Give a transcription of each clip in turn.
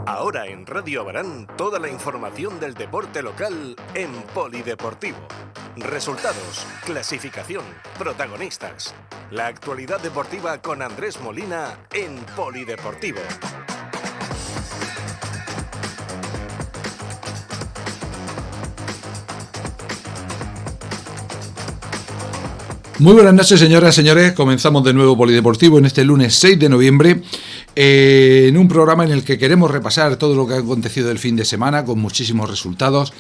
Ahora en Radio Abarán, toda la información del deporte local en Polideportivo. Resultados, clasificación, protagonistas. La actualidad deportiva con Andrés Molina en Polideportivo. Muy buenas noches, señoras y señores. Comenzamos de nuevo Polideportivo en este lunes 6 de noviembre, en un programa en el que queremos repasar todo lo que ha acontecido el fin de semana, con muchísimos resultados,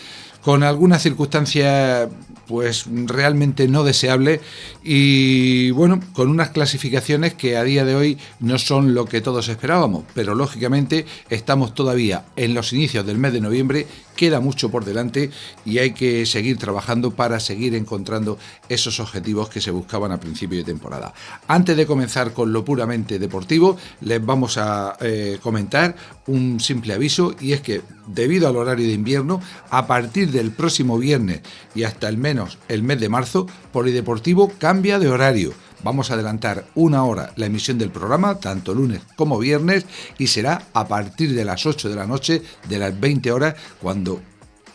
con algunas circunstancias pues realmente no deseables y bueno, con unas clasificaciones que a día de hoy no son lo que todos esperábamos, pero lógicamente estamos todavía en los inicios del mes de noviembre, queda mucho por delante y hay que seguir trabajando para seguir encontrando esos objetivos que se buscaban a principio de temporada. Antes de comenzar con lo puramente deportivo, les vamos a comentar un simple aviso, y es que debido al horario de invierno, a partir del próximo viernes y hasta el menos el mes de marzo, Polideportivo cambia de horario. Vamos a adelantar una hora la emisión del programa, tanto lunes como viernes, y será a partir de las 8 de la noche, de las 20 horas, cuando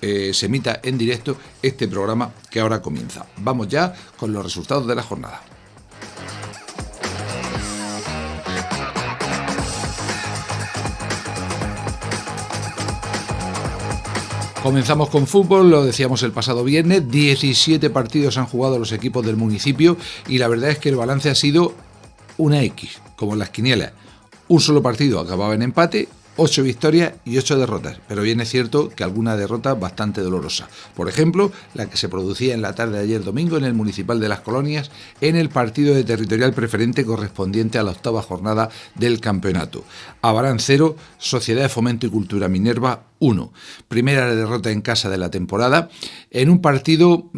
se emita en directo este programa que ahora comienza. Vamos ya con los resultados de la jornada. Comenzamos con fútbol, lo decíamos el pasado viernes, 17 partidos han jugado los equipos del municipio y la verdad es que el balance ha sido una X, como en las quinielas. Un solo partido acababa en empate, 8 victorias y 8 derrotas, pero bien es cierto que alguna derrota bastante dolorosa. Por ejemplo, la que se producía en la tarde de ayer domingo en el Municipal de Las Colonias, en el partido de territorial preferente correspondiente a la octava jornada del campeonato. Abarán 0, Sociedad de Fomento y Cultura Minerva 1. Primera derrota en casa de la temporada, en un partido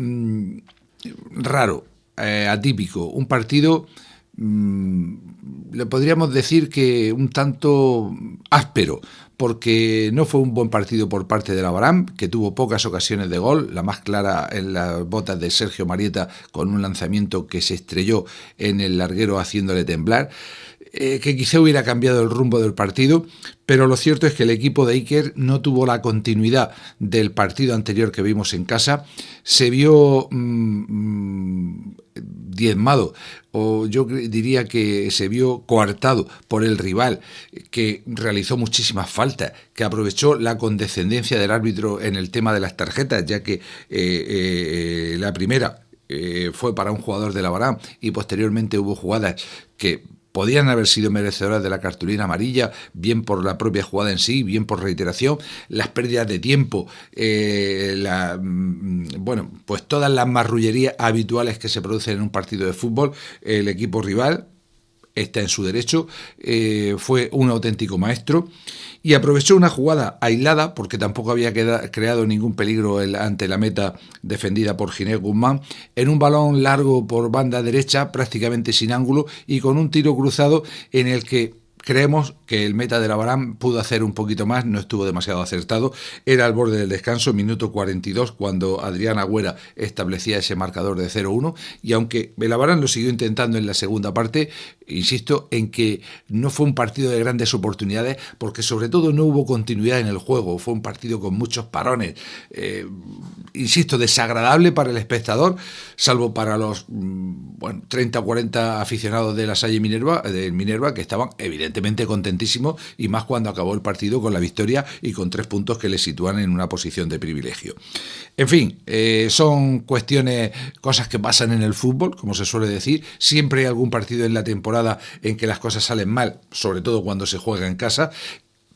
raro, atípico, un partido le podríamos decir que un tanto áspero, porque no fue un buen partido por parte del Abarán, que tuvo pocas ocasiones de gol, la más clara en las botas de Sergio Marieta, con un lanzamiento que se estrelló en el larguero haciéndole temblar, que quizá hubiera cambiado el rumbo del partido, pero lo cierto es que el equipo de Iker no tuvo la continuidad del partido anterior que vimos en casa, se vio diezmado, o yo diría que se vio coartado por el rival, que realizó muchísimas faltas, que aprovechó la condescendencia del árbitro en el tema de las tarjetas, ya que la primera fue para un jugador del Abarán y posteriormente hubo jugadas que podían haber sido merecedoras de la cartulina amarilla, bien por la propia jugada en sí, bien por reiteración, las pérdidas de tiempo, pues todas las marrullerías habituales que se producen en un partido de fútbol. El equipo rival está en su derecho, fue un auténtico maestro y aprovechó una jugada aislada, porque tampoco había creado ningún peligro ante la meta defendida por Ginés Guzmán, en un balón largo por banda derecha, prácticamente sin ángulo, y con un tiro cruzado en el que creemos que el meta del Abarán pudo hacer un poquito más, no estuvo demasiado acertado. Era al borde del descanso, minuto 42, cuando Adrián Agüera establecía ese marcador de 0-1, y aunque el Abarán lo siguió intentando en la segunda parte, insisto en que no fue un partido de grandes oportunidades, porque sobre todo no hubo continuidad en el juego, fue un partido con muchos parones, insisto, desagradable para el espectador, salvo para los 30 o 40 aficionados de la Salle Minerva, que estaban evidentemente contentísimos, y más cuando acabó el partido con la victoria y con 3 puntos que le sitúan en una posición de privilegio. En fin, son cuestiones, cosas que pasan en el fútbol, como se suele decir. Siempre hay algún partido en la temporada en que las cosas salen mal, sobre todo cuando se juega en casa.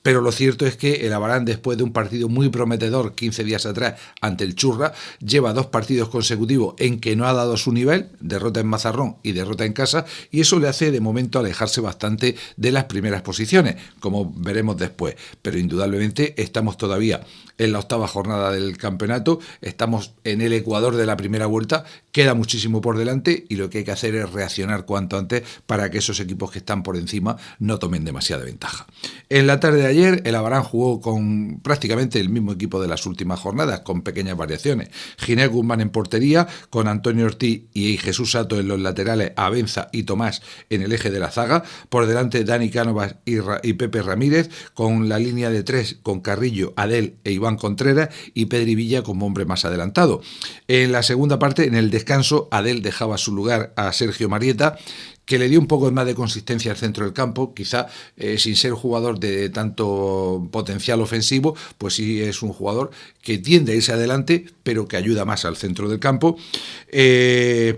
Pero lo cierto es que el Abarán, después de un partido muy prometedor 15 días atrás ante el Churra, lleva 2 partidos consecutivos en que no ha dado su nivel, derrota en Mazarrón y derrota en casa, y eso le hace de momento alejarse bastante de las primeras posiciones, como veremos después. Pero indudablemente estamos todavía en la octava jornada del campeonato, estamos en el ecuador de la primera vuelta, queda muchísimo por delante y lo que hay que hacer es reaccionar cuanto antes para que esos equipos que están por encima no tomen demasiada ventaja. En la tarde de ayer ayer, el Abarán jugó con prácticamente el mismo equipo de las últimas jornadas, con pequeñas variaciones. Ginés Guzmán en portería, con Antonio Ortiz y Jesús Sato en los laterales, Abenza y Tomás en el eje de la zaga. Por delante, Dani Cánovas y Pepe Ramírez, con la línea de tres, con Carrillo, Adel e Iván Contreras, y Pedri Villa como hombre más adelantado. En la segunda parte, en el descanso, Adel dejaba su lugar a Sergio Marieta, que le dio un poco más de consistencia al centro del campo, quizá sin ser jugador de tanto potencial ofensivo, pues sí es un jugador que tiende a irse adelante, pero que ayuda más al centro del campo.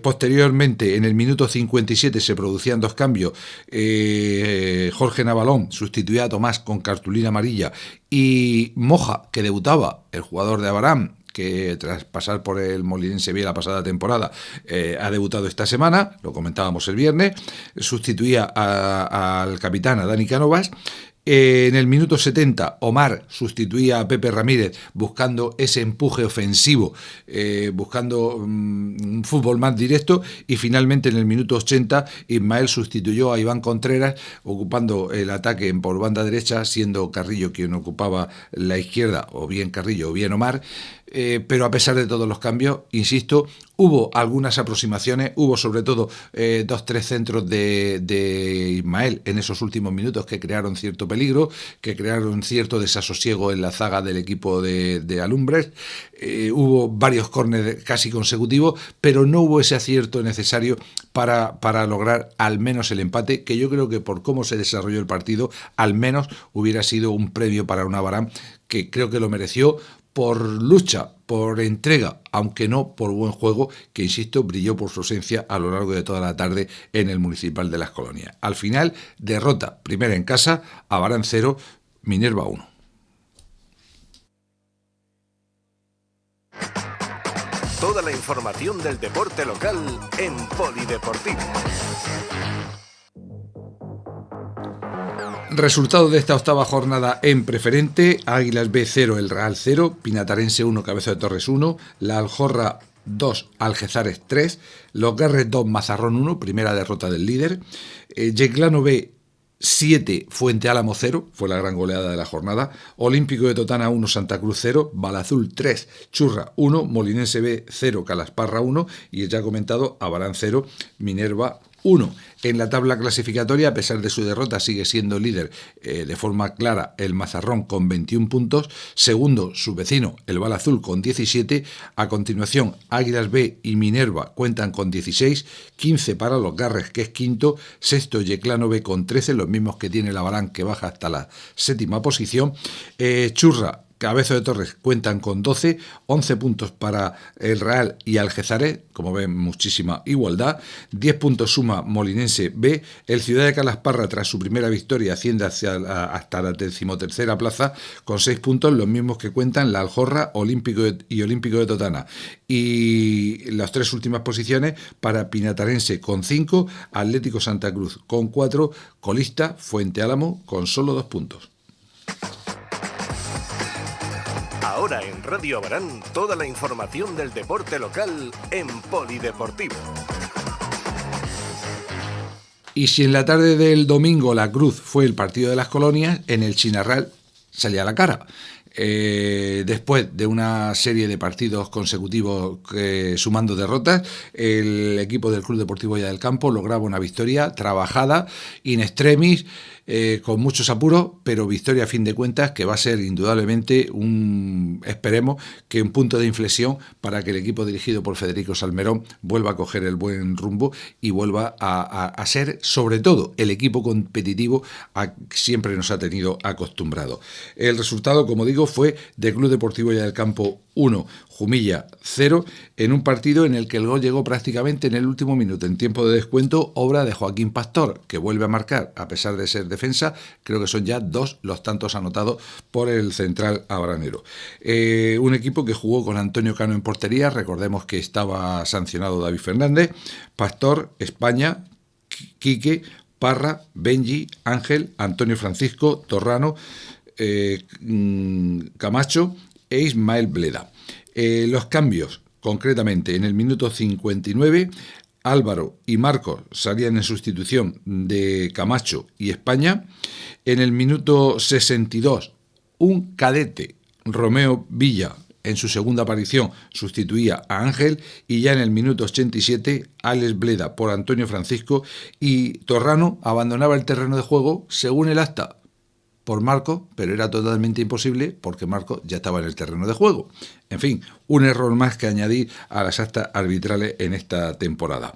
Posteriormente, en el minuto 57 se producían dos cambios. Jorge Navalón sustituía a Tomás con cartulina amarilla, y Moja, que debutaba, el jugador de Abarán, que tras pasar por el Molinense B la pasada temporada, ha debutado esta semana, lo comentábamos el viernes, sustituía al capitán, a Dani Cánovas. En el minuto 70, Omar sustituía a Pepe Ramírez, buscando ese empuje ofensivo, buscando un fútbol más directo, y finalmente en el minuto 80, Ismael sustituyó a Iván Contreras, ocupando el ataque por banda derecha, siendo Carrillo quien ocupaba la izquierda, o bien Carrillo o bien Omar. Pero a pesar de todos los cambios, insisto, hubo algunas aproximaciones, hubo sobre todo 2-3 centros de Ismael en esos últimos minutos que crearon cierto peligro, que crearon cierto desasosiego en la zaga del equipo de Alumbres. Hubo varios córneres casi consecutivos, pero no hubo ese acierto necesario para lograr al menos el empate, que yo creo que por cómo se desarrolló el partido, al menos hubiera sido un premio para un Abarán, que creo que lo mereció por lucha, por entrega, aunque no por buen juego, que, insisto, brilló por su ausencia a lo largo de toda la tarde en el Municipal de Las Colonias. Al final, derrota primera en casa, Abarán 0, Minerva 1. Toda la información del deporte local en Polideportivo. Resultado de esta octava jornada en preferente: Águilas B 0, el Real 0, Pinatarense 1, Cabezo de Torres 1, La Aljorra 2, Algezares 3, Los Guerres 2, Mazarrón 1, primera derrota del líder, Yeclano B 7, Fuente Álamo 0, fue la gran goleada de la jornada, Olímpico de Totana 1, Santa Cruz 0, Balazul 3, Churra 1, Molinense B 0, Calasparra 1, y el ya comentado Abarán 0, Minerva 1. En la tabla clasificatoria, a pesar de su derrota, sigue siendo líder de forma clara el Mazarrón con 21 puntos, segundo su vecino el Balazul con 17, a continuación Águilas B y Minerva cuentan con 16, 15 para Los Garres, que es quinto, sexto Yeclano B con 13, los mismos que tiene el Abarán, que baja hasta la séptima posición, Churra, Cabezo de Torres cuentan con 12, 11 puntos para el Real y Algezares, como ven, muchísima igualdad, 10 puntos suma Molinense B, el Ciudad de Calasparra, tras su primera victoria, asciende hasta la 13ª plaza con 6 puntos, los mismos que cuentan la Aljorra, Olímpico de Totana, y las tres últimas posiciones para Pinatarense con 5, Atlético Santa Cruz con 4, colista Fuente Álamo con solo 2 puntos. Ahora en Radio Abarán, toda la información del deporte local en Polideportivo. Y si en la tarde del domingo la Cruz fue el partido de las Colonias, en el Chinarral salía la cara. Después de una serie de partidos consecutivos sumando derrotas, el equipo del Club Deportivo Villa del Campo lograba una victoria trabajada, in extremis, con muchos apuros, pero victoria a fin de cuentas que va a ser indudablemente esperemos que un punto de inflexión para que el equipo dirigido por Federico Salmerón vuelva a coger el buen rumbo y vuelva a ser, sobre todo, el equipo competitivo a que siempre nos ha tenido acostumbrado. El resultado, como digo, fue de Club Deportivo Villa del Campo 1, Jumilla 0, en un partido en el que el gol llegó prácticamente en el último minuto, en tiempo de descuento, obra de Joaquín Pastor, que vuelve a marcar a pesar de ser defensa. Creo que son ya 2 los tantos anotados por el central abaranero. Un equipo que jugó con Antonio Cano en portería, recordemos que estaba sancionado David Fernández, Pastor, España, Quique, Parra, Benji, Ángel, Antonio Francisco, Torrano, Camacho e Ismael Bleda. Los cambios, concretamente, en el minuto 59, Álvaro y Marcos salían en sustitución de Camacho y España. En el minuto 62, un cadete, Romeo Villa, en su segunda aparición sustituía a Ángel, y ya en el minuto 87, Alex Bleda por Antonio Francisco, y Torrano abandonaba el terreno de juego, según el acta, por Marcos, pero era totalmente imposible porque Marcos ya estaba en el terreno de juego. En fin, un error más que añadir a las actas arbitrales en esta temporada.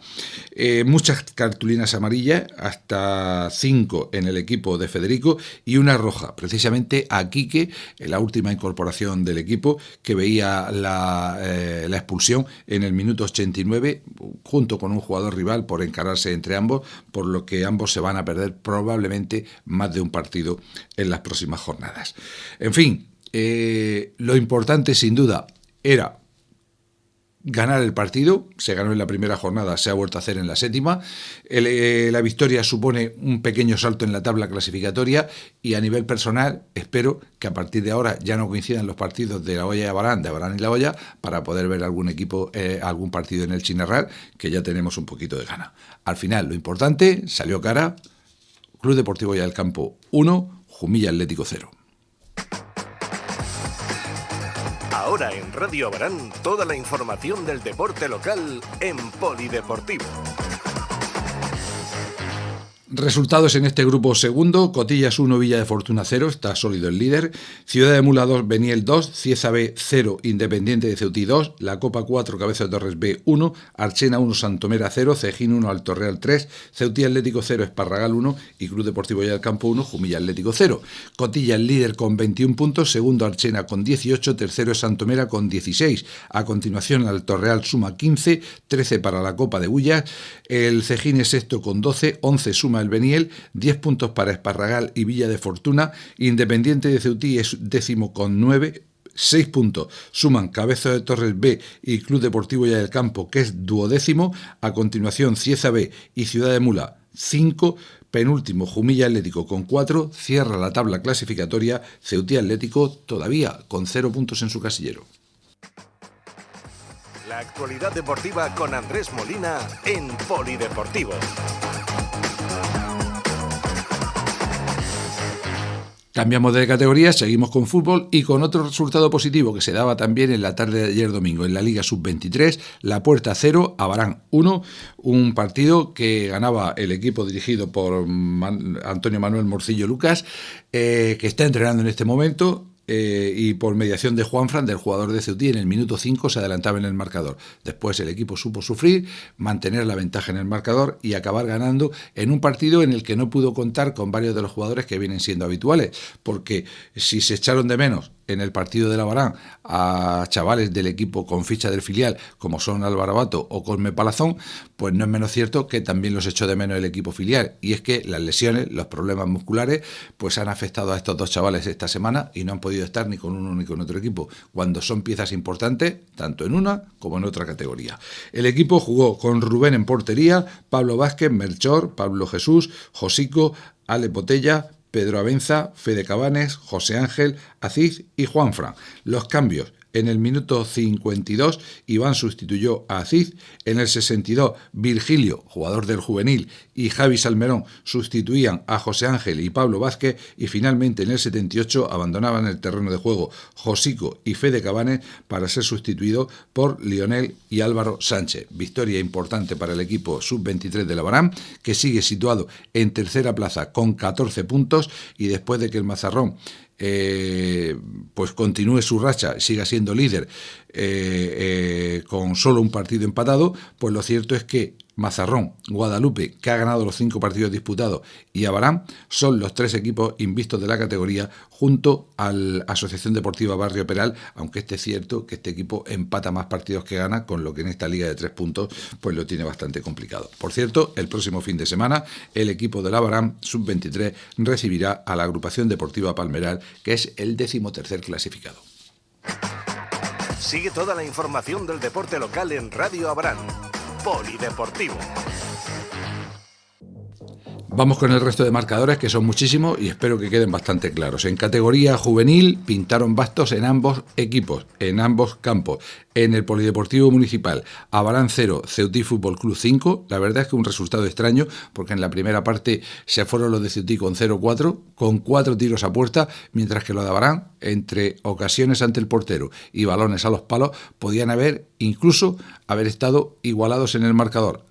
Muchas cartulinas amarillas, hasta 5 en el equipo de Federico, y una roja, precisamente a Quique, la última incorporación del equipo, que veía la expulsión en el minuto 89, junto con un jugador rival, por encararse entre ambos, por lo que ambos se van a perder probablemente más de un partido en las próximas jornadas. En fin, lo importante sin duda era ganar el partido. Se ganó en la primera jornada, se ha vuelto a hacer en la séptima. La victoria supone un pequeño salto en la tabla clasificatoria, y a nivel personal espero que a partir de ahora ya no coincidan los partidos de La Hoya y Abarán, de Abarán y La Hoya, para poder ver algún partido en el Chinarral, que ya tenemos un poquito de gana. Al final, lo importante, salió cara. Club Deportivo Hoya del Campo 1, Jumilla Atlético 0. Ahora en Radio Abarán, toda la información del deporte local en Polideportivo. Resultados en este grupo segundo: Cotillas 1, Villa de Fortuna 0, está sólido el líder. Ciudad de Mula 2, Beniel 2, Cieza B 0, Independiente de Ceutí 2, La Copa 4, Cabeza de Torres B 1, Archena 1, Santomera 0, Cejín 1, Alto Real 3, Ceutí Atlético 0, Esparragal 1 y Club Deportivo Hoya del Campo 1, Jumilla Atlético 0. Cotillas líder con 21 puntos, segundo Archena con 18, tercero es Santomera con 16. A continuación Alto Real suma 15, 13 para la Copa de Bullas. El Cejín es sexto con 12, 11 suma el Beniel, 10 puntos para Esparragal y Villa de Fortuna. Independiente de Ceutí es décimo con 9, 6 puntos suman Cabeza de Torres B y Club Deportivo Hoya del Campo, que es duodécimo. A continuación Cieza B y Ciudad de Mula 5, penúltimo Jumilla Atlético con 4, cierra la tabla clasificatoria Ceutí Atlético, todavía con 0 puntos en su casillero. La actualidad deportiva con Andrés Molina en Polideportivo. Cambiamos de categoría, seguimos con fútbol y con otro resultado positivo que se daba también en la tarde de ayer domingo. En la Liga Sub-23, La Puerta 0, Abarán 1, un partido que ganaba el equipo dirigido por Antonio Manuel Morcillo Lucas, que está entrenando en este momento. Y por mediación de Juanfran, del jugador de Ceutí, en el minuto 5 se adelantaba en el marcador. Después el equipo supo sufrir, mantener la ventaja en el marcador y acabar ganando en un partido en el que no pudo contar con varios de los jugadores que vienen siendo habituales, porque si se echaron de menos en el partido de Abarán a chavales del equipo con ficha del filial, como son Álvaro Bato o Cosme Palazón, pues no es menos cierto que también los echó de menos el equipo filial. Y es que las lesiones, los problemas musculares, pues han afectado a estos dos chavales esta semana y no han podido estar ni con uno ni con otro equipo, cuando son piezas importantes tanto en una como en otra categoría. El equipo jugó con Rubén en portería, Pablo Vázquez, Melchor, Pablo Jesús, Josico, Ale Botella, Pedro Abenza, Fede Cabanes, José Ángel, Aziz y Juanfran. Los cambios: en el minuto 52, Iván sustituyó a Aziz. En el 62, Virgilio, jugador del juvenil, y Javi Salmerón sustituían a José Ángel y Pablo Vázquez. Y finalmente, en el 78, abandonaban el terreno de juego Josico y Fede Cabanes para ser sustituidos por Lionel y Álvaro Sánchez. Victoria importante para el equipo sub-23 de Abarán, que sigue situado en tercera plaza con 14 puntos, y después de que el Mazarrón pues continúe su racha, siga siendo líder con solo un partido empatado, pues lo cierto es que Mazarrón, Guadalupe, que ha ganado los 5 partidos disputados, y Abarán son los 3 equipos invictos de la categoría, junto a la Asociación Deportiva Barrio Peral, aunque es cierto que este equipo empata más partidos que gana, con lo que en esta liga de 3 puntos pues lo tiene bastante complicado. Por cierto, el próximo fin de semana el equipo del Abarán sub-23 recibirá a la Agrupación Deportiva Palmeral, que es el 13º clasificado. Sigue toda la información del deporte local en Radio Abarán. Polideportivo. Vamos con el resto de marcadores, que son muchísimos y espero que queden bastante claros. En categoría juvenil pintaron bastos en ambos equipos, en ambos campos. En el Polideportivo Municipal, Abarán 0, Ceutí Fútbol Club 5. La verdad es que un resultado extraño, porque en la primera parte se fueron los de Ceutí con 0-4, con 4 tiros a puerta, mientras que los de Abarán, entre ocasiones ante el portero y balones a los palos, podían incluso haber estado igualados en el marcador.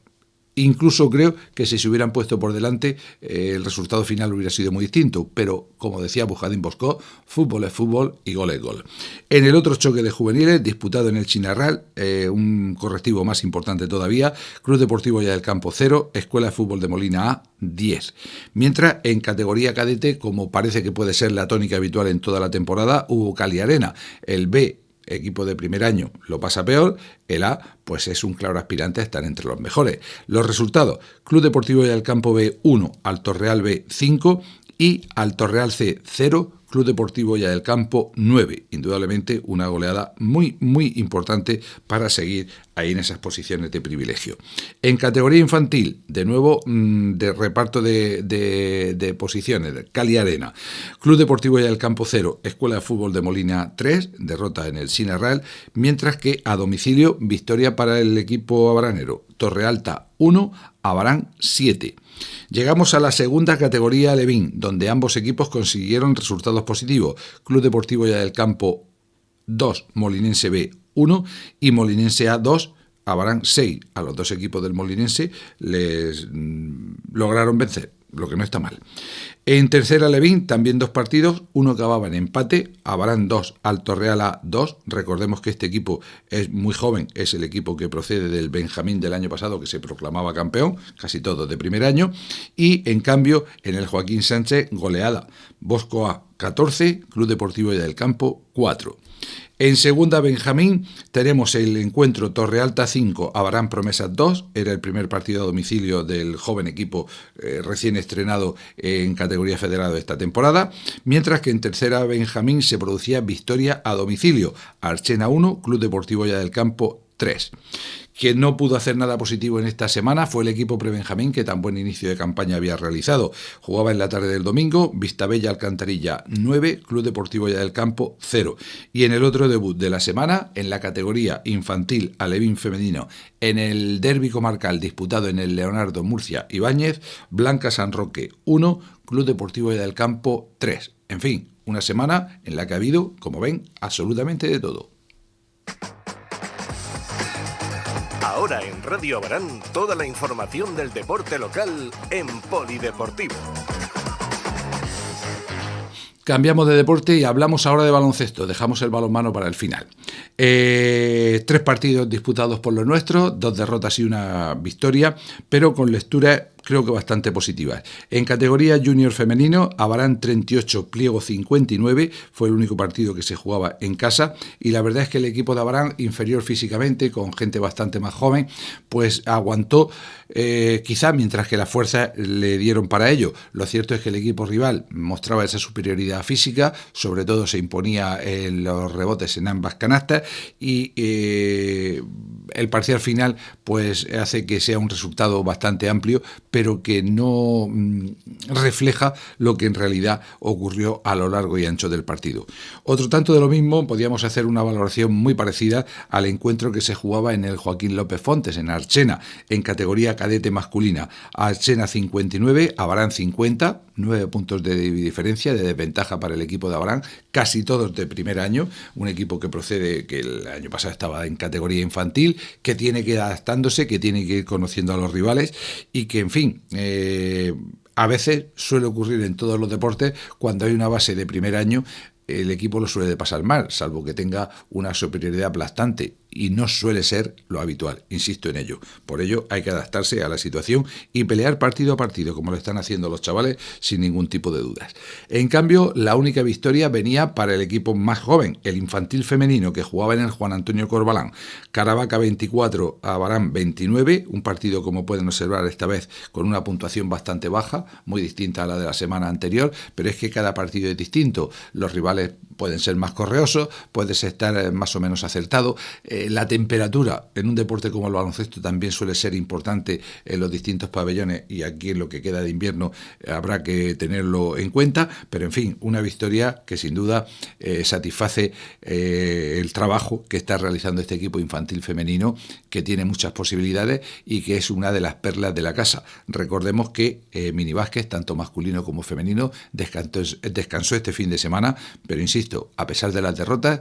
Incluso creo que si se hubieran puesto por delante, el resultado final hubiera sido muy distinto. Pero, como decía Bujadín Bosco, fútbol es fútbol y gol es gol. En el otro choque de juveniles, disputado en el Chinarral, un correctivo más importante todavía, Club Deportivo Ya del Campo 0, Escuela de Fútbol de Molina A 10. Mientras, en categoría cadete, como parece que puede ser la tónica habitual en toda la temporada, hubo Cali Arena. El B, equipo de primer año, lo pasa peor. El A, pues es un claro aspirante a estar entre los mejores. Los resultados: Club Deportivo del Campo B 1, Alto Real B 5 y Alto Real C 0, Club Deportivo Ya del Campo 9. Indudablemente una goleada muy, muy importante para seguir ahí en esas posiciones de privilegio. En categoría infantil, de nuevo, de reparto de posiciones, Cali Arena. Club Deportivo Ya del Campo 0, Escuela de Fútbol de Molina 3, derrota en el Chinarral, mientras que a domicilio, victoria para el equipo abaranero. Torrealta 1, Abarán 7. Llegamos a la segunda categoría Alevín, donde ambos equipos consiguieron resultados positivos. Club Deportivo Ya del Campo 2, Molinense B 1 y Molinense A 2, Abarán 6. A los dos equipos del Molinense les lograron vencer, lo que no está mal. En tercera Alevín, también 2 partidos, uno acababa en empate, Abarán 2, Alto Real A 2. Recordemos que este equipo es muy joven, es el equipo que procede del Benjamín del año pasado, que se proclamaba campeón, casi todos de primer año. Y en cambio, en el Joaquín Sánchez, goleada, Bosco A 14, Club Deportivo Ya del Campo 4. En segunda Benjamín tenemos el encuentro Torrealta 5, Abarán Promesas 2, era el primer partido a domicilio del joven equipo recién estrenado en categoría federada de esta temporada, mientras que en tercera Benjamín se producía victoria a domicilio, Archena 1, Club Deportivo Ya del Campo 3. Quien no pudo hacer nada positivo en esta semana fue el equipo prebenjamín, que tan buen inicio de campaña había realizado. Jugaba en la tarde del domingo, Vistabella Alcantarilla 9, Club Deportivo Ya del Campo 0. Y en el otro debut de la semana, en la categoría infantil alevín femenino, en el derbi comarcal disputado en el Leonardo Murcia Ibáñez, Blanca San Roque 1, Club Deportivo Ya del Campo 3. En fin, una semana en la que ha habido, como ven, absolutamente de todo. Ahora en Radio Abarán, toda la información del deporte local en Polideportivo. Cambiamos de deporte y hablamos ahora de baloncesto. Dejamos el balonmano para el final. 3 partidos disputados por los nuestros, 2 derrotas y una victoria, pero con lecturas creo que bastante positivas. En categoría junior femenino, Abarán 38, Pliego 59, fue el único partido que se jugaba en casa, y la verdad es que el equipo de Abarán, inferior físicamente, con gente bastante más joven, pues aguantó, quizá mientras que las fuerzas le dieron para ello. Lo cierto es que el equipo rival mostraba esa superioridad física, sobre todo se imponía en los rebotes en ambas canastas, y el parcial final pues hace que sea un resultado bastante amplio, pero que no refleja lo que en realidad ocurrió a lo largo y ancho del partido. Otro tanto de lo mismo, podíamos hacer una valoración muy parecida al encuentro que se jugaba en el Joaquín López Fontes, en Archena, en categoría cadete masculina. Archena 59, Abarán 50, 9 puntos de diferencia, de desventaja para el equipo de Abarán, casi todos de primer año, un equipo que procede, que el año pasado estaba en categoría infantil, que tiene que ir adaptándose, que tiene que ir conociendo a los rivales y que, en fin, a veces suele ocurrir en todos los deportes, cuando hay una base de primer año, el equipo lo suele pasar mal, salvo que tenga una superioridad aplastante, y no suele ser lo habitual, insisto en ello. Por ello hay que adaptarse a la situación y pelear partido a partido, como lo están haciendo los chavales, sin ningún tipo de dudas. En cambio, la única victoria venía para el equipo más joven, el infantil femenino, que jugaba en el Juan Antonio Corbalán. Caravaca 24, Abarán 29, un partido, como pueden observar esta vez, con una puntuación bastante baja, muy distinta a la de la semana anterior, pero es que cada partido es distinto. Los rivales rivales pueden ser más correosos, puedes estar más o menos acertado. La temperatura en un deporte como el baloncesto también suele ser importante en los distintos pabellones, y aquí en lo que queda de invierno habrá que tenerlo en cuenta, pero en fin, una victoria que sin duda satisface el trabajo que está realizando este equipo infantil femenino, que tiene muchas posibilidades y que es una de las perlas de la casa. Recordemos que minibásquet, tanto masculino como femenino, descansó este fin de semana, pero insisto, a pesar de las derrotas,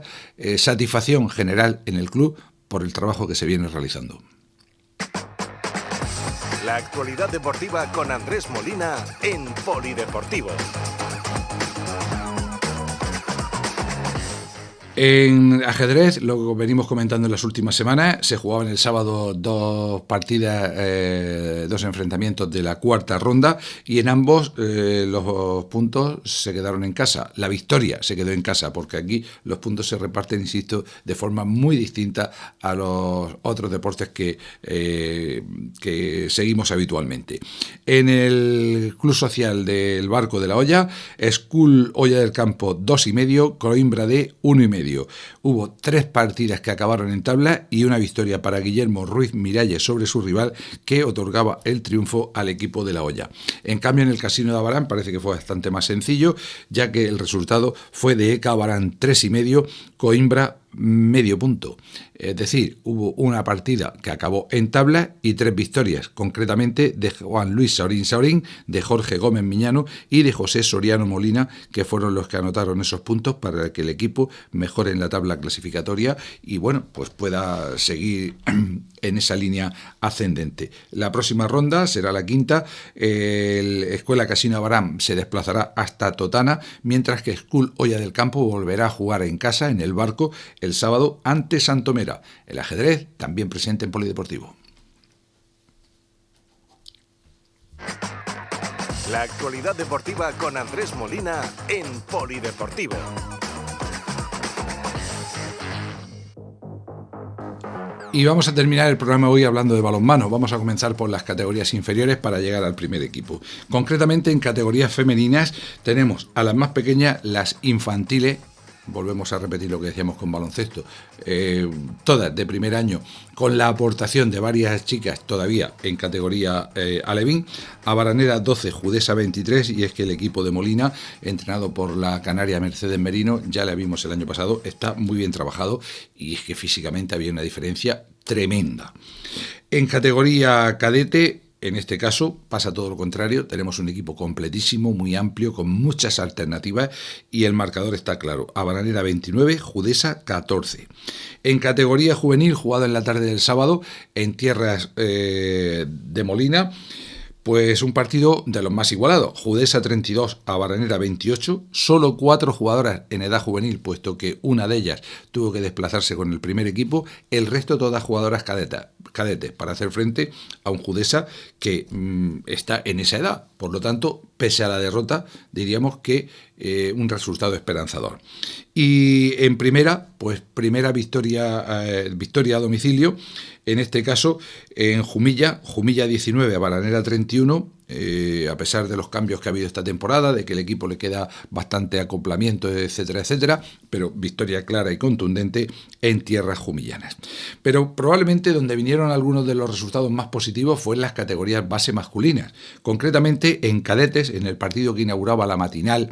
satisfacción general en el club por el trabajo que se viene realizando. La actualidad deportiva con Andrés Molina en Polideportivo. En ajedrez, lo que venimos comentando en las últimas semanas, se jugaban el sábado dos enfrentamientos de la cuarta ronda, y en ambos los puntos se quedaron en casa. La victoria se quedó en casa, porque aquí los puntos se reparten, insisto, de forma muy distinta a los otros deportes que seguimos habitualmente. En el Club Social del Barco de la Hoya, School Hoya del Campo 2,5, Coimbra D 1,5. Hubo 3 partidas que acabaron en tabla y una victoria para Guillermo Ruiz Miralles sobre su rival, que otorgaba el triunfo al equipo de la Hoya. En cambio, en el Casino de Abarán parece que fue bastante más sencillo, ya que el resultado fue de ECA Abarán 3,5, Coimbra medio punto. Es decir, hubo una partida que acabó en tabla y 3 victorias, concretamente de Juan Luis Saurín, de Jorge Gómez Miñano y de José Soriano Molina, que fueron los que anotaron esos puntos para que el equipo mejore en la tabla clasificatoria y bueno, pues pueda seguir en esa línea ascendente. La próxima ronda será la quinta. El Escuela Casino Abarán se desplazará hasta Totana, mientras que School Hoya del Campo volverá a jugar en casa, en el Barco, el sábado ante Santomera. El ajedrez también presente en Polideportivo. La actualidad deportiva con Andrés Molina en Polideportivo. Y vamos a terminar el programa hoy hablando de balonmano. Vamos a comenzar por las categorías inferiores para llegar al primer equipo. Concretamente, en categorías femeninas tenemos a las más pequeñas, las infantiles. Volvemos a repetir lo que decíamos con baloncesto, todas de primer año, con la aportación de varias chicas todavía en categoría alevín. Abaranera 12, Judesa 23, y es que el equipo de Molina, entrenado por la canaria Mercedes Merino, ya la vimos el año pasado, está muy bien trabajado y es que físicamente había una diferencia tremenda. En categoría cadete, en este caso pasa todo lo contrario, tenemos un equipo completísimo, muy amplio, con muchas alternativas y el marcador está claro. Abaranera 29, Judesa 14. En categoría juvenil, jugado en la tarde del sábado en tierras de Molina, pues un partido de los más igualados. Judesa 32, Abaranera 28, solo 4 jugadoras en edad juvenil, puesto que una de ellas tuvo que desplazarse con el primer equipo, el resto todas jugadoras cadetes, para hacer frente a un Judesa que está en esa edad. Por lo tanto, pese a la derrota, diríamos que un resultado esperanzador. Y en primera, pues primera victoria a domicilio, en este caso en Jumilla 19, Abaranera 31, a pesar de los cambios que ha habido esta temporada, de que el equipo le queda bastante acoplamiento, etcétera, etcétera, pero victoria clara y contundente en tierras jumillanas. Pero probablemente donde vinieron algunos de los resultados más positivos fue en las categorías base masculinas, concretamente en cadetes, en el partido que inauguraba la matinal.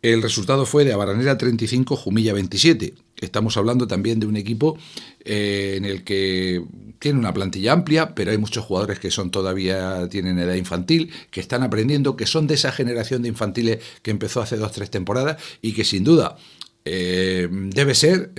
El resultado fue de Abaranera 35, Jumilla 27. Estamos hablando también de un equipo en el que tiene una plantilla amplia, pero hay muchos jugadores que tienen edad infantil, que están aprendiendo, que son de esa generación de infantiles que empezó hace 2-3 temporadas y que sin duda debe ser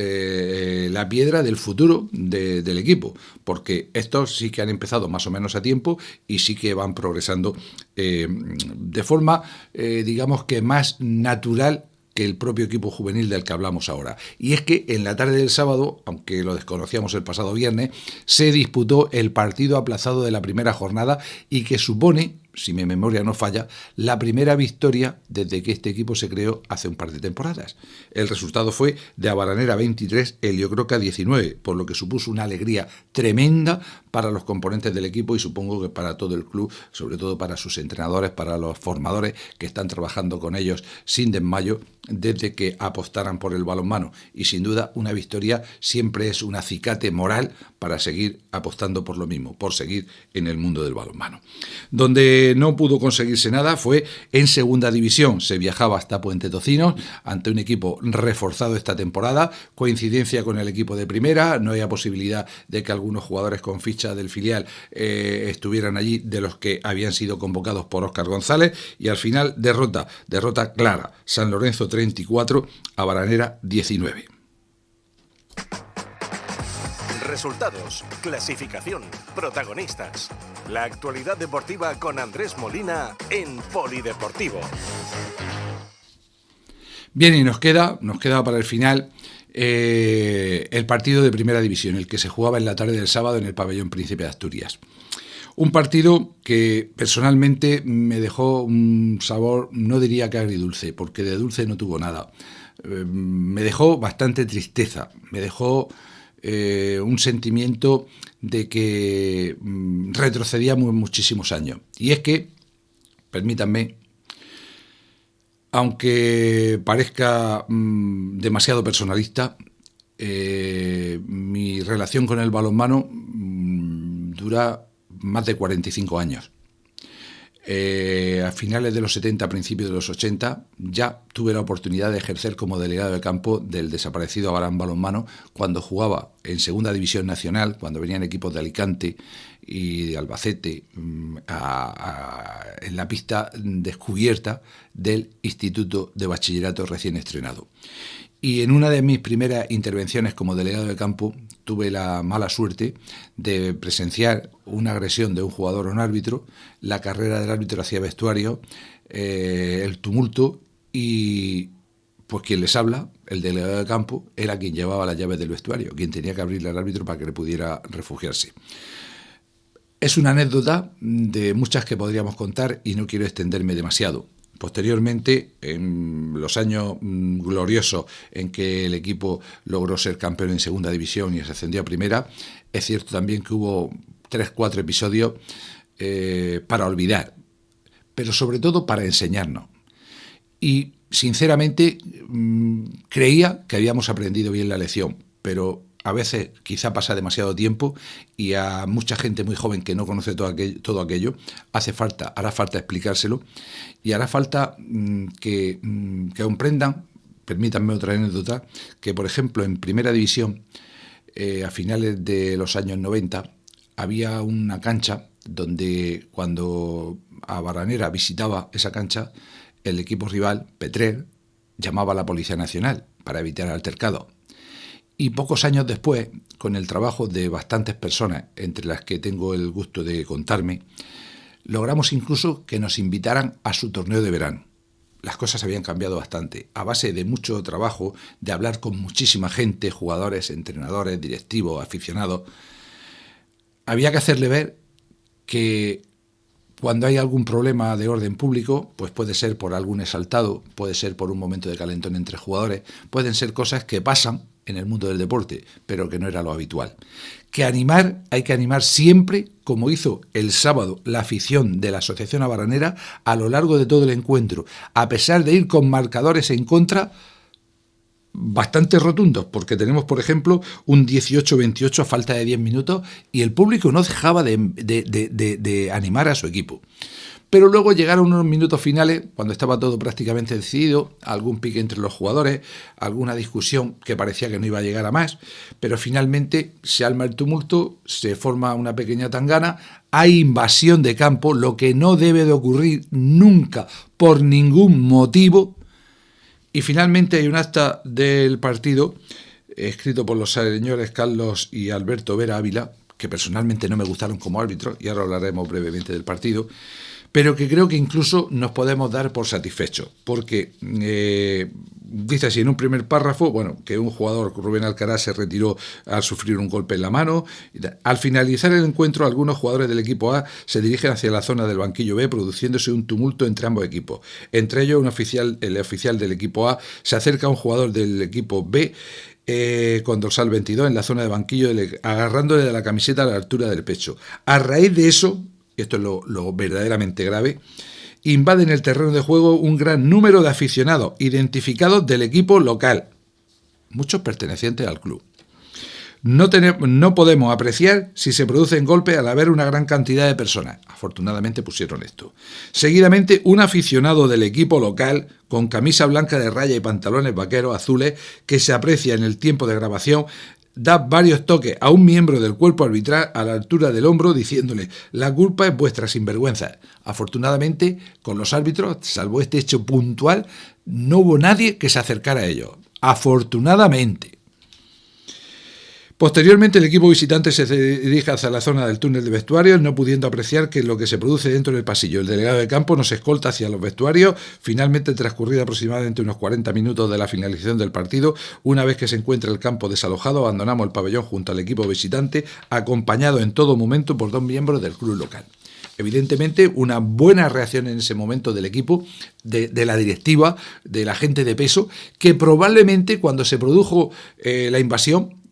la piedra del futuro del equipo, porque estos sí que han empezado más o menos a tiempo y sí que van progresando de forma, digamos que más natural que el propio equipo juvenil del que hablamos ahora. Y es que en la tarde del sábado, aunque lo desconocíamos el pasado viernes, se disputó el partido aplazado de la primera jornada y que supone, si mi memoria no falla, la primera victoria desde que este equipo se creó hace un par de temporadas. El resultado fue de Abaranera 23, Heliocroca 19, por lo que supuso una alegría tremenda para los componentes del equipo y supongo que para todo el club, sobre todo para sus entrenadores, para los formadores que están trabajando con ellos sin desmayo desde que apostaran por el balonmano. Y sin duda una victoria siempre es un acicate moral para seguir apostando por lo mismo, por seguir en el mundo del balonmano. Donde no pudo conseguirse nada fue en segunda división. Se viajaba hasta Puente Tocinos ante un equipo reforzado esta temporada, coincidencia con el equipo de primera, no había posibilidad de que algunos jugadores con ficha del filial estuvieran allí, de los que habían sido convocados por Óscar González, y al final derrota clara, San Lorenzo 34, a Baranera 19. Resultados, clasificación, protagonistas. La actualidad deportiva con Andrés Molina en Polideportivo. Bien, y nos queda para el final el partido de primera división, el que se jugaba en la tarde del sábado en el pabellón Príncipe de Asturias. Un partido que personalmente me dejó un sabor, no diría que agridulce, porque de dulce no tuvo nada. Me dejó bastante tristeza, me dejó un sentimiento de que retrocedíamos muchísimos años. Y es que, permítanme, aunque parezca demasiado personalista, mi relación con el balonmano dura más de 45 años. A finales de los 70, a principios de los 80, ya tuve la oportunidad de ejercer como delegado de campo del desaparecido Abarán Balonmano cuando jugaba en Segunda División Nacional, cuando venían equipos de Alicante y de Albacete en la pista descubierta del Instituto de Bachillerato recién estrenado. Y en una de mis primeras intervenciones como delegado de campo tuve la mala suerte de presenciar una agresión de un jugador a un árbitro, la carrera del árbitro hacia vestuario, el tumulto, y pues quien les habla, el delegado de campo, era quien llevaba las llaves del vestuario, quien tenía que abrirle al árbitro para que le pudiera refugiarse. Es una anécdota de muchas que podríamos contar y no quiero extenderme demasiado. Posteriormente, en los años gloriosos en que el equipo logró ser campeón en segunda división y se ascendió a primera, es cierto también que hubo 3-4 episodios para olvidar, pero sobre todo para enseñarnos. Y sinceramente creía que habíamos aprendido bien la lección, pero a veces quizá pasa demasiado tiempo y a mucha gente muy joven que no conoce todo aquello hará falta explicárselo y hará falta que comprendan, permítanme otra anécdota, que por ejemplo en primera división a finales de los años 90 había una cancha donde cuando a Baranera visitaba esa cancha el equipo rival, Petrer, llamaba a la Policía Nacional para evitar altercado. Y pocos años después, con el trabajo de bastantes personas, entre las que tengo el gusto de contarme, logramos incluso que nos invitaran a su torneo de verano. Las cosas habían cambiado bastante. A base de mucho trabajo, de hablar con muchísima gente, jugadores, entrenadores, directivos, aficionados, había que hacerle ver que cuando hay algún problema de orden público, pues puede ser por algún exaltado, puede ser por un momento de calentón entre jugadores, pueden ser cosas que pasan en el mundo del deporte, pero que no era lo habitual. Hay que animar siempre, como hizo el sábado la afición de la Asociación Abaranera a lo largo de todo el encuentro, a pesar de ir con marcadores en contra bastante rotundos, porque tenemos, por ejemplo, un 18-28 a falta de 10 minutos y el público no dejaba de animar a su equipo. Pero luego llegaron unos minutos finales, cuando estaba todo prácticamente decidido, algún pique entre los jugadores, alguna discusión que parecía que no iba a llegar a más, pero finalmente se arma el tumulto, se forma una pequeña tangana, hay invasión de campo, lo que no debe de ocurrir nunca, por ningún motivo, y finalmente hay un acta del partido, escrito por los señores Carlos y Alberto Vera Ávila, que personalmente no me gustaron como árbitros, y ahora hablaremos brevemente del partido, pero que creo que incluso nos podemos dar por satisfechos, porque dice así en un primer párrafo, bueno, que un jugador, Rubén Alcaraz, se retiró al sufrir un golpe en la mano. Al finalizar el encuentro, algunos jugadores del equipo A se dirigen hacia la zona del banquillo B, produciéndose un tumulto entre ambos equipos. Entre ellos, el oficial del equipo A se acerca a un jugador del equipo B con dorsal 22 en la zona de banquillo, agarrándole de la camiseta a la altura del pecho. A raíz de eso, esto es lo verdaderamente grave, invaden el terreno de juego un gran número de aficionados identificados del equipo local, muchos pertenecientes al club. No podemos apreciar si se producen golpes al haber una gran cantidad de personas. Afortunadamente pusieron esto. Seguidamente, un aficionado del equipo local, con camisa blanca de raya y pantalones vaqueros azules, que se aprecia en el tiempo de grabación, da varios toques a un miembro del cuerpo arbitral a la altura del hombro, diciéndole: la culpa es vuestra, sinvergüenza. Afortunadamente, con los árbitros, salvo este hecho puntual, no hubo nadie que se acercara a ellos. Afortunadamente. Posteriormente, el equipo visitante se dirige hacia la zona del túnel de vestuarios, no pudiendo apreciar que lo que se produce dentro del pasillo. El delegado de campo nos escolta hacia los vestuarios. Finalmente, transcurrido aproximadamente unos 40 minutos de la finalización del partido, una vez que se encuentra el campo desalojado, abandonamos el pabellón junto al equipo visitante, acompañado en todo momento por 2 miembros del club local. Evidentemente, una buena reacción en ese momento del equipo, de la directiva, de la gente de peso, que probablemente cuando se produjo la invasión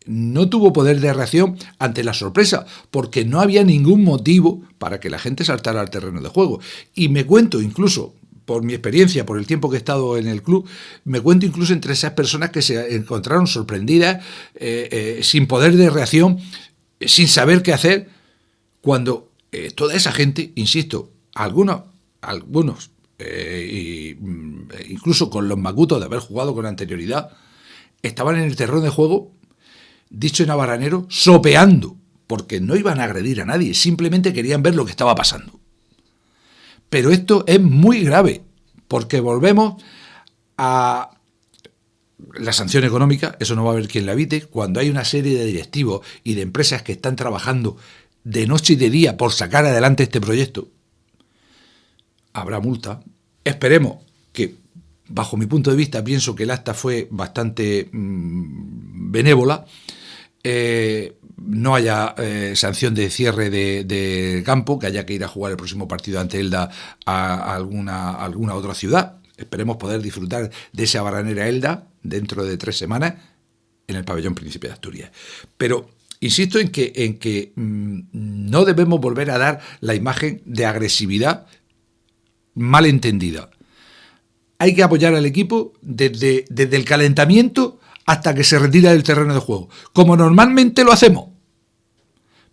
no tuvo poder de reacción ante la sorpresa, porque no había ningún motivo para que la gente saltara al terreno de juego. Y me cuento incluso, por mi experiencia, por el tiempo que he estado en el club, me cuento incluso entre esas personas que se encontraron sorprendidas, sin poder de reacción, sin saber qué hacer, cuando toda esa gente, insisto, algunos incluso con los macutos de haber jugado con anterioridad, estaban en el terreno de juego, dicho en habanero, sopeando, porque no iban a agredir a nadie, simplemente querían ver lo que estaba pasando. Pero esto es muy grave, porque volvemos a la sanción económica, eso no va a haber quien la evite, cuando hay una serie de directivos y de empresas que están trabajando de noche y de día por sacar adelante este proyecto, habrá multa. Esperemos que, bajo mi punto de vista, pienso que el acta fue bastante benévola, no haya sanción de cierre de campo, que haya que ir a jugar el próximo partido ante Elda a alguna otra ciudad. Esperemos poder disfrutar de esa baranera Elda dentro de 3 semanas en el pabellón Príncipe de Asturias. Pero insisto en que no debemos volver a dar la imagen de agresividad mal entendida. Hay que apoyar al equipo desde el calentamiento hasta que se retira del terreno de juego, como normalmente lo hacemos.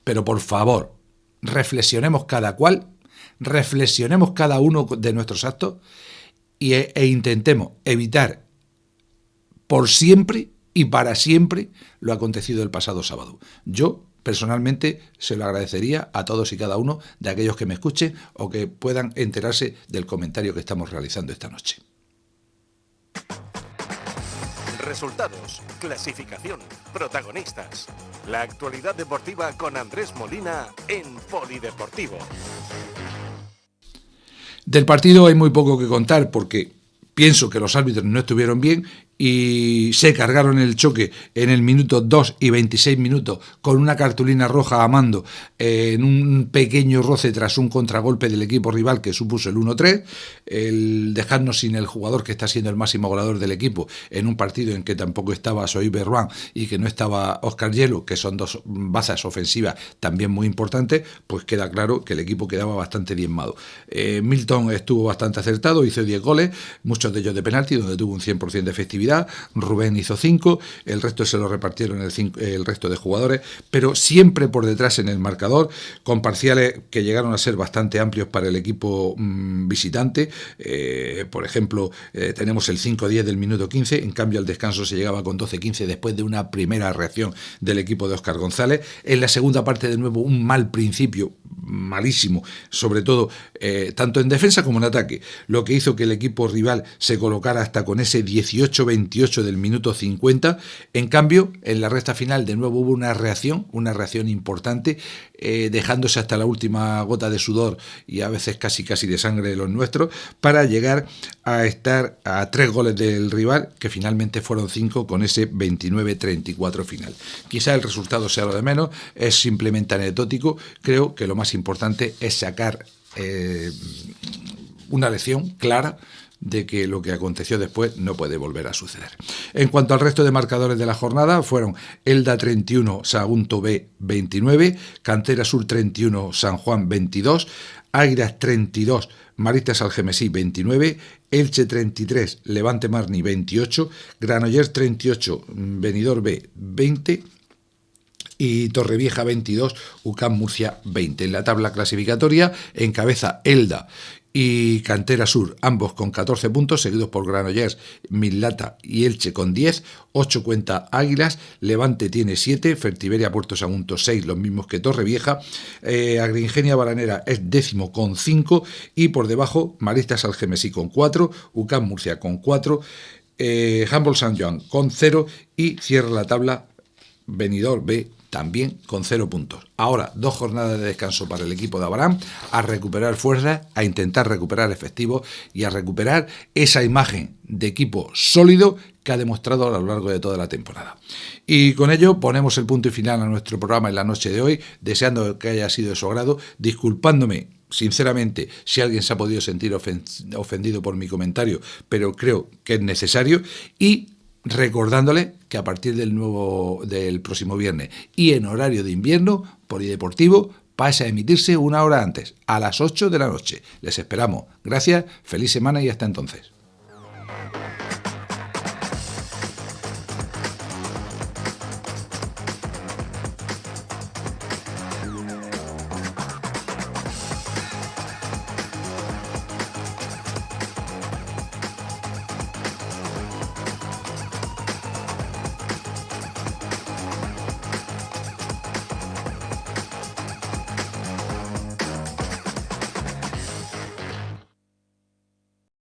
Pero por favor, reflexionemos cada cual, reflexionemos cada uno de nuestros actos e intentemos evitar por siempre y para siempre lo acontecido el pasado sábado. Yo, personalmente, se lo agradecería a todos y cada uno de aquellos que me escuchen o que puedan enterarse del comentario que estamos realizando esta noche. Resultados, clasificación, protagonistas. La actualidad deportiva con Andrés Molina en Polideportivo. Del partido hay muy poco que contar porque pienso que los árbitros no estuvieron bien y se cargaron el choque en el minuto 2 y 26 minutos con una cartulina roja a mando en un pequeño roce tras un contragolpe del equipo rival que supuso el 1-3, el dejarnos sin el jugador que está siendo el máximo goleador del equipo en un partido en que tampoco estaba Soy Berruán y que no estaba Óscar Hielo, que son 2 bazas ofensivas también muy importantes, pues queda claro que el equipo quedaba bastante diezmado. Milton estuvo bastante acertado, hizo 10 goles, muchos de ellos de penalti, donde tuvo un 100% de efectividad. Rubén hizo 5, el resto se lo repartieron el resto de jugadores, pero siempre por detrás en el marcador, con parciales que llegaron a ser bastante amplios para el equipo visitante. Por ejemplo, tenemos el 5-10 del minuto 15, en cambio al descanso se llegaba con 12-15 después de una primera reacción del equipo de Óscar González. En la segunda parte, de nuevo, un mal principio, malísimo, sobre todo tanto en defensa como en ataque, lo que hizo que el equipo rival se colocara hasta con ese 18-28 del minuto 50. En cambio, en la recta final de nuevo hubo una reacción importante, dejándose hasta la última gota de sudor y a veces casi de sangre de los nuestros, para llegar a estar a 3 goles del rival, que finalmente fueron 5 con ese 29-34 final. Quizá el resultado sea lo de menos, es simplemente anecdótico. Creo que lo más importante es sacar una lección clara de que lo que aconteció después no puede volver a suceder. En cuanto al resto de marcadores de la jornada, fueron Elda 31, Sagunto B 29, Cantera Sur 31, San Juan 22, Águilas 32, Maristas Algemesí 29, Elche 33, Levante Marni 28, Granollers 38, Benidorm B 20 y Torrevieja 22, UCAM Murcia 20. En la tabla clasificatoria encabeza Elda y Cantera Sur, ambos con 14 puntos, seguidos por Granollers, Mislata y Elche con 10, 8 cuenta Águilas, Levante tiene 7, Fertiberia Puerto Sagunto 6, los mismos que Torrevieja, Agringenia Baranera es 10º con 5 y por debajo Maristas Algemesí con 4, UCAM Murcia con 4, Humboldt San Joan con 0 y cierra la tabla Benidorm B también con 0 puntos. Ahora, 2 jornadas de descanso para el equipo de Abraham, a recuperar fuerzas, a intentar recuperar efectivos y a recuperar esa imagen de equipo sólido que ha demostrado a lo largo de toda la temporada. Y con ello ponemos el punto y final a nuestro programa en la noche de hoy, deseando que haya sido de su agrado, disculpándome sinceramente si alguien se ha podido sentir ofendido por mi comentario, pero creo que es necesario, y recordándole que a partir del próximo viernes y en horario de invierno, Polideportivo pasa a emitirse una hora antes, a las 8 de la noche. Les esperamos. Gracias, feliz semana y hasta entonces.